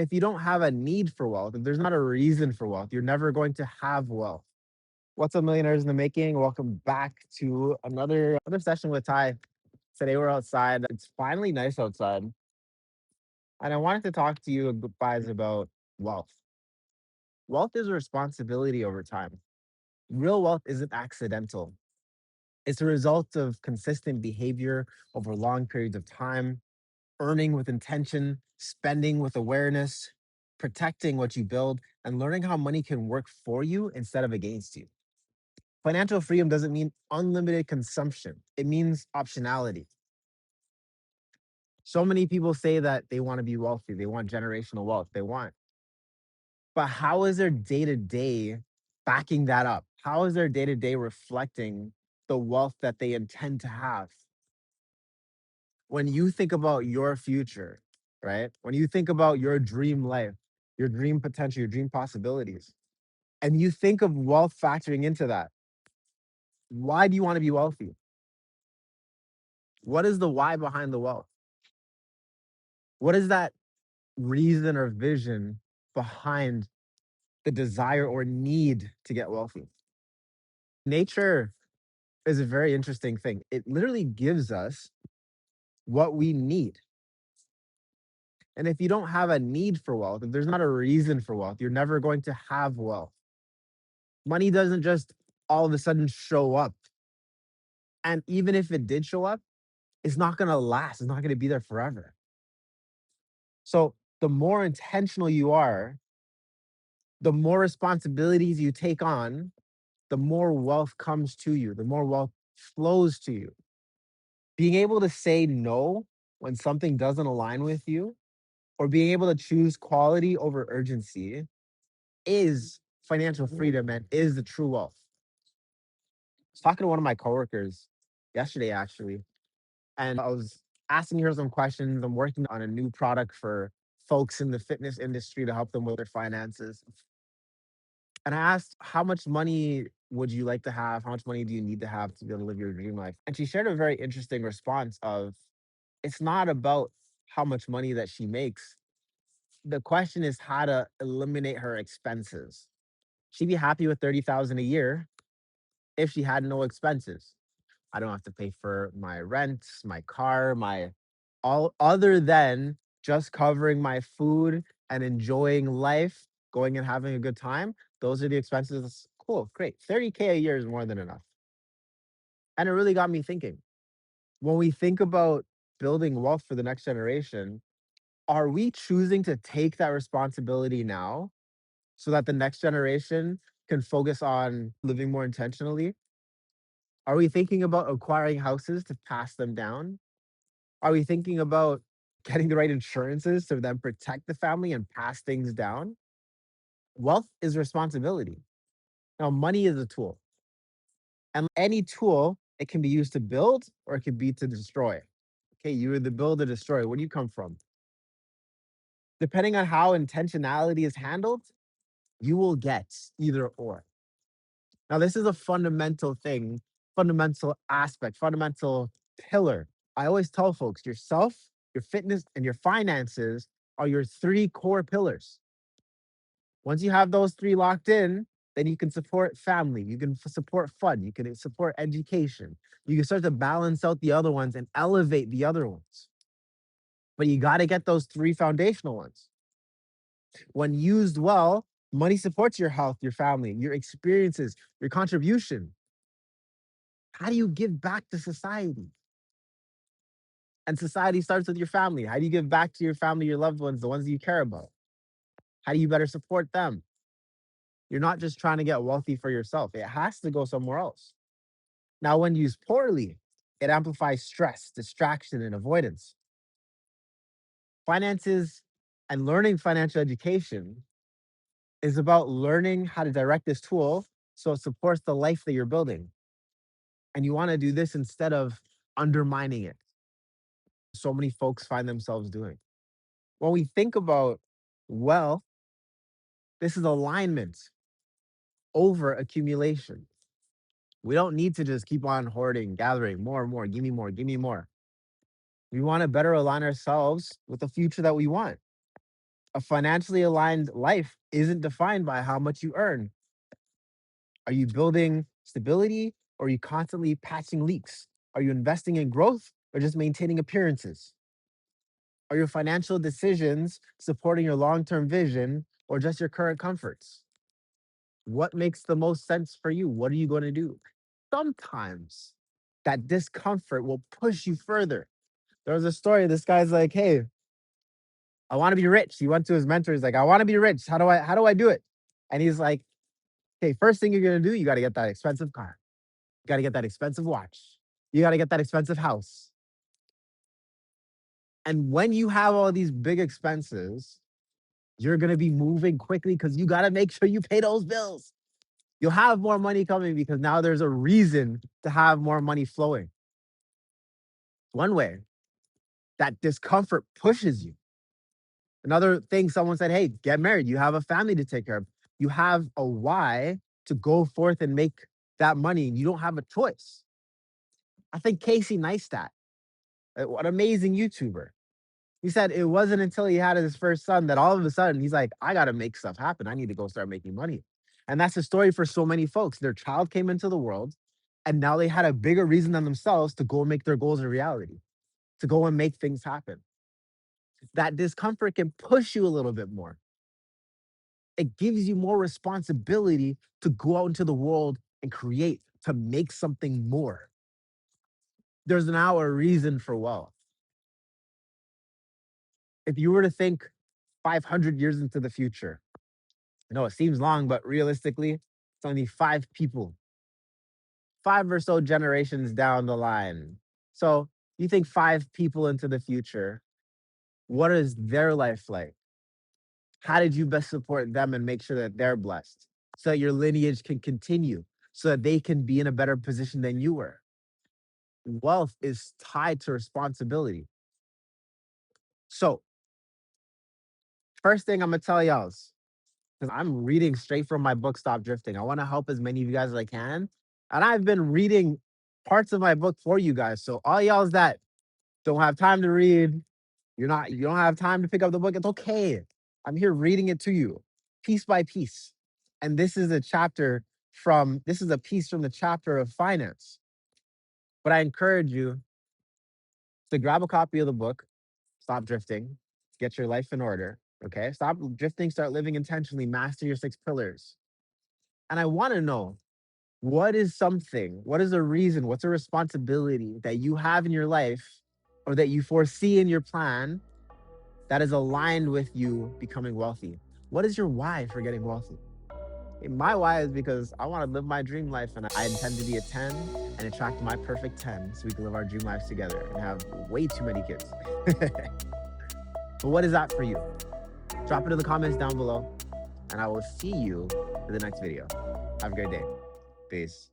If you don't have a need for wealth, if there's not a reason for wealth, you're never going to have wealth. What's up, millionaires in the making? Welcome back to another session with Ty. Today we're outside. It's finally nice outside, and I wanted to talk to you guys about wealth. Wealth is a responsibility over time. Real wealth isn't accidental. It's a result of consistent behavior over long periods of time, earning with intention, spending with awareness, protecting what you build, and learning how money can work for you instead of against you. Financial freedom doesn't mean unlimited consumption, it means optionality. So many people say that they want to be wealthy, they want generational wealth, but how is their day to day backing that up? How is their day to day reflecting the wealth that they intend to have? When you think about your future, right? When you think about your dream life, your dream potential, your dream possibilities, and you think of wealth factoring into that, why do you want to be wealthy? What is the why behind the wealth? What is that reason or vision behind the desire or need to get wealthy? Nature is a very interesting thing. It literally gives us what we need. And if you don't have a need for wealth, if there's not a reason for wealth, you're never going to have wealth. Money doesn't just all of a sudden show up. And even if it did show up, it's not going to last. It's not going to be there forever. So the more intentional you are, the more responsibilities you take on, the more wealth comes to you, the more wealth flows to you. Being able to say no when something doesn't align with you, or being able to choose quality over urgency is financial freedom and is the true wealth. I was talking to one of my coworkers yesterday, actually, and I was asking her some questions. I'm working on a new product for folks in the fitness industry to help them with their finances. And I asked, how much money would you like to have? How much money do you need to have to be able to live your dream life? And she shared a very interesting response of it's not about how much money that she makes. The question is how to eliminate her expenses. She'd be happy with 30,000 a year if she had no expenses. I don't have to pay for my rent, my car, my all other than just covering my food and enjoying life, going and having a good time. Those are the expenses. Cool, great. 30K a year is more than enough. And it really got me thinking. When we think about building wealth for the next generation, are we choosing to take that responsibility now so that the next generation can focus on living more intentionally? Are we thinking about acquiring houses to pass them down? Are we thinking about getting the right insurances to then protect the family and pass things down? Wealth is responsibility. Now, money is a tool, and any tool, it can be used to build or it can be to destroy. Okay, you either build or destroy. Where do you come from? Depending on how intentionality is handled, you will get either or. Now, this is a fundamental thing, fundamental aspect, fundamental pillar. I always tell folks yourself, your fitness, and your finances are your three core pillars. Once you have those three locked in, then you can support family, you can support fun, you can support education, you can start to balance out the other ones and elevate the other ones. But you got to get those three foundational ones. When used well, money supports your health, your family, your experiences, your contribution. How do you give back to society? And society starts with your family. How do you give back to your family, your loved ones, the ones that you care about? How do you better support them? You're not just trying to get wealthy for yourself, it has to go somewhere else. Now, when used poorly, it amplifies stress, distraction, and avoidance. Finances and learning financial education is about learning how to direct this tool so it supports the life that you're building. And you want to do this instead of undermining it. So many folks find themselves doing. When we think about wealth, this is alignment over accumulation. We don't need to just keep on hoarding, gathering more and more, give me more, give me more. We want to better align ourselves with the future that we want. A financially aligned life isn't defined by how much you earn. Are you building stability or are you constantly patching leaks? Are you investing in growth or just maintaining appearances? Are your financial decisions supporting your long term vision or just your current comforts? What makes the most sense for you? What are you going to do? Sometimes that discomfort will push you further. There was a story. This guy's like, "Hey, I want to be rich." He went to his mentor. He's like, "I want to be rich. How do I do it?" And he's like, "Hey, first thing you're gonna do, you got to get that expensive car. You got to get that expensive watch. You got to get that expensive house. And when you have all these big expenses, you're gonna be moving quickly because you got to make sure you pay those bills. You'll have more money coming because now there's a reason to have more money flowing. One way that discomfort pushes you. Another thing, someone said, "Hey, get married. You have a family to take care of. You have a why to go forth and make that money. And you don't have a choice." I think Casey Neistat, an amazing YouTuber, he said it wasn't until he had his first son that all of a sudden he's like, "I got to make stuff happen. I need to go start making money." And that's the story for so many folks. Their child came into the world, and now they had a bigger reason than themselves to go and make their goals a reality, to go and make things happen. That discomfort can push you a little bit more. It gives you more responsibility to go out into the world and create, to make something more. There's now a reason for wealth. If you were to think 500 years into the future, I know it seems long, but realistically, it's only five people, five or so generations down the line. So you think five people into the future, what is their life like? How did you best support them and make sure that they're blessed so that your lineage can continue, so that they can be in a better position than you were? Wealth is tied to responsibility. So, first thing I'm gonna tell y'all is, because I'm reading straight from my book, Stop Drifting. I want to help as many of you guys as I can. And I've been reading parts of my book for you guys. So all y'all's that don't have time to read, you don't have time to pick up the book, it's okay. I'm here reading it to you piece by piece. And this is a piece from the chapter of finance. But I encourage you to grab a copy of the book, Stop Drifting, get your life in order. Okay. Stop drifting, start living intentionally, master your 6 pillars. And I want to know, what is a reason, what's a responsibility that you have in your life or that you foresee in your plan that is aligned with you becoming wealthy? What is your why for getting wealthy? My why is because I want to live my dream life and I intend to be a 10 and attract my perfect 10 so we can live our dream lives together and have way too many kids. But what is that for you? Drop it in the comments down below and I will see you in the next video. Have a great day. Peace.